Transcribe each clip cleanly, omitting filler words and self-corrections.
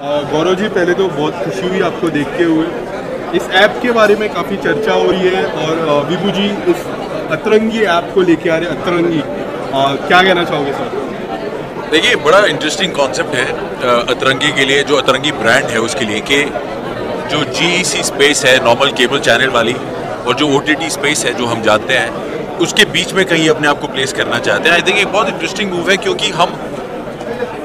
गौरव जी, पहले तो बहुत खुशी हुई आपको देखते हुए। इस ऐप के बारे में काफ़ी चर्चा हो रही है और विभू जी इस अतरंगी ऐप को लेके आ रहे हैं। अतरंगी क्या कहना चाहोगे सर? देखिए, बड़ा इंटरेस्टिंग कॉन्सेप्ट है अतरंगी के लिए, जो अतरंगी ब्रांड है उसके लिए, कि जो GEC स्पेस है नॉर्मल केबल चैनल वाली और जो OTT स्पेस है जो हम जानते हैं, उसके बीच में कहीं अपने आप को प्लेस करना चाहते हैं। आई थिंक एक बहुत इंटरेस्टिंग मूव है, क्योंकि हम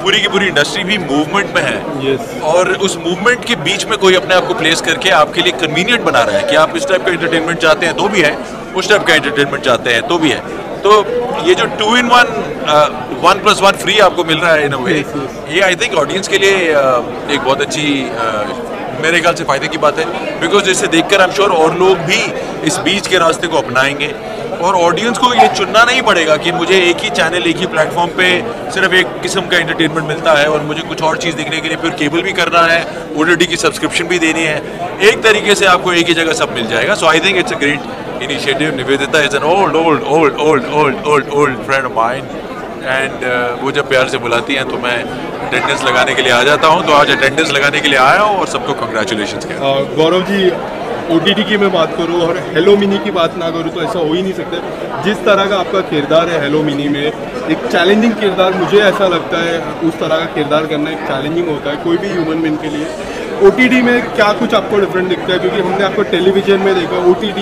पूरी की पूरी इंडस्ट्री भी मूवमेंट में है। Yes. और उस मूवमेंट के बीच में कोई अपने आप को प्लेस करके आपके लिए कन्वीनियंट बना रहा है कि आप इस टाइप का एंटरटेनमेंट चाहते हैं तो भी है, उस टाइप का एंटरटेनमेंट चाहते हैं तो भी है। तो ये जो 2-in-1 1+1 फ्री आपको मिल रहा है इन अ वे, ये आई थिंक ऑडियंस के लिए एक बहुत अच्छी मेरे ख्याल से फ़ायदे की बात है। बिकॉज इसे देखकर आई एम श्योर और लोग भी इस बीच के रास्ते को अपनाएंगे और ऑडियंस को ये चुनना नहीं पड़ेगा कि मुझे एक ही चैनल, एक ही प्लेटफॉर्म पे सिर्फ एक किस्म का एंटरटेनमेंट मिलता है और मुझे कुछ और चीज़ देखने के लिए फिर केबल भी करना है, OTT की सब्सक्रिप्शन भी देनी है। एक तरीके से आपको एक ही जगह सब मिल जाएगा। So I think it's a great initiative. Nivedita is an old friend of mine and वो जब प्यार से बुलाती हैं तो मैं अटेंडेंस लगाने के लिए आ जाता हूँ। तो आज अटेंडेंस लगाने के लिए आया हूँ और सबको कंग्रेचुलेशंस कहता हूँ। गौरव जी, OTT की मैं बात करूँ और हेलो मिनी की बात ना करूँ तो ऐसा हो ही नहीं सकता। जिस तरह का आपका किरदार है हेलो मिनी में, एक चैलेंजिंग किरदार, मुझे ऐसा लगता है उस तरह का किरदार करना एक चैलेंजिंग होता है कोई भी ह्यूमन बीइंग के लिए। OTT में क्या कुछ आपको डिफरेंट दिखता है? क्योंकि हमने आपको टेलीविजन में देखा, OTT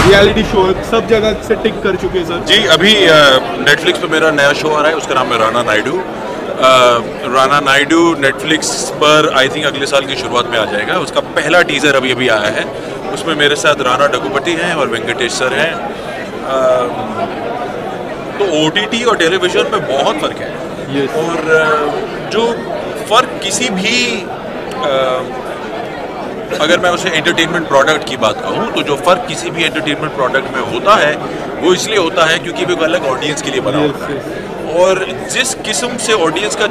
रियलिटी शो सब जगह से टिक कर चुके हैं सर। जी, अभी नेटफ्लिक्स पे मेरा नया शो आ रहा है, उसका नाम है राणा नायडू। राणा नायडू नेटफ्लिक्स पर आई थिंक अगले साल की शुरुआत में आ जाएगा। उसका पहला टीज़र अभी अभी आया है। उसमें मेरे साथ राणा डगुपति हैं और वेंकटेश सर हैं। तो OTT और टेलीविज़न में बहुत फ़र्क है। Yes. और जो फ़र्क किसी भी अगर मैं उसे एंटरटेनमेंट प्रोडक्ट की बात कहूँ, तो जो फ़र्क किसी भी एंटरटेनमेंट प्रोडक्ट में होता है वो इसलिए होता है क्योंकि वो एक अलग ऑडियंस के लिए बना होता है। और जिस किस्म से ऑडियंस का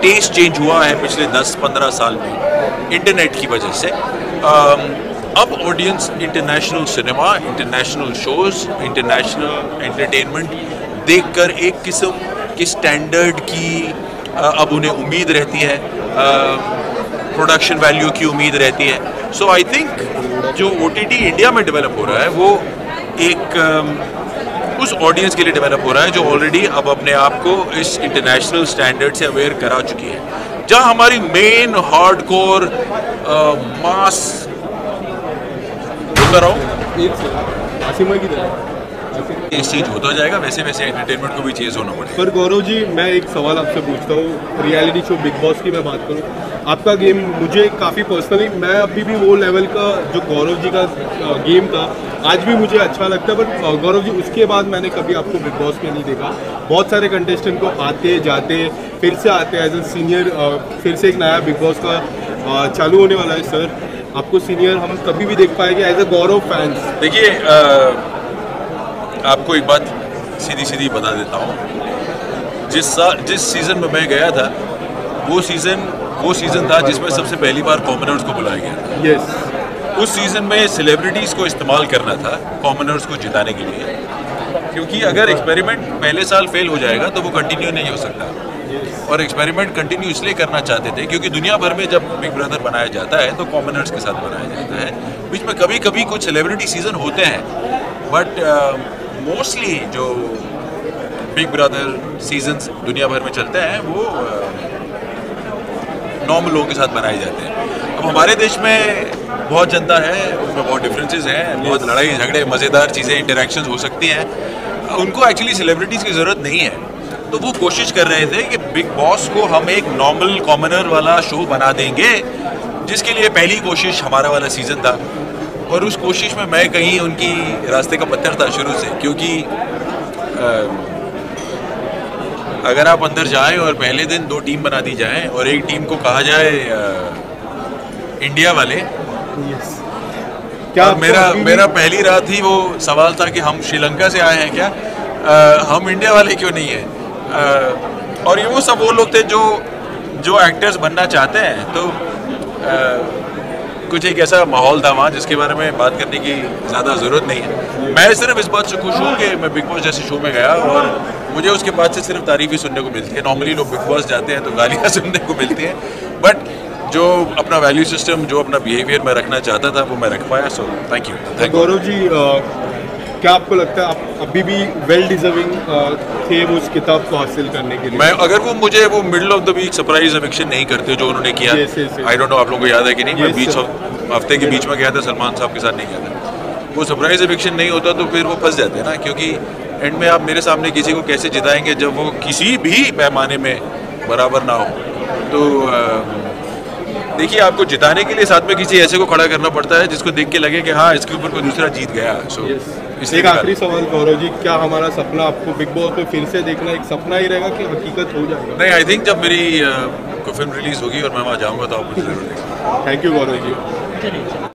टेस्ट चेंज हुआ है पिछले 10-15 साल में इंटरनेट की वजह से, अब audience international cinema, international shows, international entertainment देखकर एक किस्म की स्टैंडर्ड की अब उन्हें उम्मीद रहती है, प्रोडक्शन वैल्यू की उम्मीद रहती है। सो आई थिंक जो OTT इंडिया में डेवलप हो रहा है वो एक उस ऑडियंस के लिए डेवलप हो रहा है जो ऑलरेडी अब अपने आप को इस इंटरनेशनल स्टैंडर्ड से अवेयर करा चुकी है। जहाँ हमारी मेन हार्डकोर मास होता रहो, इस चीज होता जाएगा, वैसे वैसे एंटरटेनमेंट को भी चेंज होना पड़ेगा। पर गौरव जी, मैं एक सवाल आपसे पूछता हूँ। रियलिटी शो बिग बॉस की मैं बात करूँ, आपका गेम मुझे काफ़ी पर्सनली, मैं अभी भी वो लेवल का जो गौरव जी का गेम था आज भी मुझे अच्छा लगता है। बट गौरव जी, उसके बाद मैंने कभी आपको बिग बॉस में नहीं देखा। बहुत सारे कंटेस्टेंट को आते जाते फिर से आते एज ए सीनियर, फिर से एक नया बिग बॉस का चालू होने वाला है सर। आपको सीनियर हम कभी भी देख पाएंगे एज ए गौरव फैंस? देखिए, आपको एक बात सीधी सीधी बता देता हूँ। जिस सीज़न में मैं गया था वो सीज़न था जिसमें सबसे पहली बार कॉमनर्स को बुलाया गया था। यस। उस सीज़न में सेलिब्रिटीज़ को इस्तेमाल करना था कॉमनर्स को जिताने के लिए, क्योंकि अगर एक्सपेरिमेंट पहले साल फेल हो जाएगा तो वो कंटिन्यू नहीं हो सकता। और एक्सपेरिमेंट कंटिन्यू इसलिए करना चाहते थे क्योंकि दुनिया भर में जब बिग ब्रदर बनाया जाता है तो कॉमनर्स के साथ बनाया जाता है। बीच में कभी कभी कुछ सेलिब्रिटी सीज़न होते हैं, बट मोस्टली जो बिग ब्रदर सीजन्स दुनिया भर में चलते हैं वो नॉर्मल लोगों के साथ बनाए जाते हैं। अब हमारे देश में बहुत जनता है, उसमें बहुत डिफरेंसेस हैं, बहुत लड़ाई झगड़े, मज़ेदार चीज़ें, इंटरेक्शंस हो सकती हैं। उनको एक्चुअली सेलिब्रिटीज़ की ज़रूरत नहीं है। तो वो कोशिश कर रहे थे कि बिग बॉस को हम एक नॉर्मल कॉमनर वाला शो बना देंगे, जिसके लिए पहली कोशिश हमारा वाला सीज़न था। और उस कोशिश में मैं कहीं उनकी रास्ते का पत्थर था शुरू से, क्योंकि अगर आप अंदर जाएं और पहले दिन 2 टीम बना दी जाएं और एक टीम को कहा जाए इंडिया वाले, क्या मेरा पहली रात ही वो सवाल था कि हम श्रीलंका से आए हैं क्या, हम इंडिया वाले क्यों नहीं हैं। और ये वो सब वो लोग थे जो एक्टर्स बनना चाहते हैं। तो कुछ एक ऐसा माहौल था वहाँ जिसके बारे में बात करने की ज़्यादा ज़रूरत नहीं है। मैं सिर्फ इस बात से खुश हूँ कि मैं बिग बॉस जैसे शो में गया और मुझे उसके बाद से सिर्फ तारीफ ही सुनने को मिलती है। नॉर्मली लोग बिग बॉस जाते हैं तो गालियाँ सुनने को मिलती हैं, बट जो अपना वैल्यू सिस्टम, जो अपना बिहेवियर मैं रखना चाहता था वो मैं रख पाया। So thank you. गौरव जी, क्या आपको लगता है आप अभी भी वेल डिजर्विंग थे वो उस किताब को हासिल करने के लिए? मैं अगर वो मुझे वो middle of the week surprise eviction नहीं करते जो उन्होंने किया, आई डोंट नो आप लोगों को याद है कि नहीं, मैं बीच हफ्ते के बीच में गया था, सलमान साहब के साथ नहीं गया था। वो सरप्राइज एविक्शन नहीं होता तो फिर वो फंस जाते हैं ना, क्योंकि एंड में आप मेरे सामने किसी को कैसे जिताएंगे जब वो किसी भी पैमाने में बराबर ना हो। तो देखिए, आपको जिताने के लिए साथ में किसी ऐसे को खड़ा करना पड़ता है जिसको देख के लगे कि हाँ इसके ऊपर कोई दूसरा जीत गया। सो एक आखिरी सवाल गौरव जी, क्या हमारा सपना आपको बिग बॉस में फिर से देखना एक सपना ही रहेगा कि हकीकत हो जाएगा? नहीं, आई थिंक जब मेरी कोई फिल्म रिलीज होगी और मैं वहाँ जाऊँगा तो आप मुझे जरूर देखेंगे। Thank you Gaurav ji.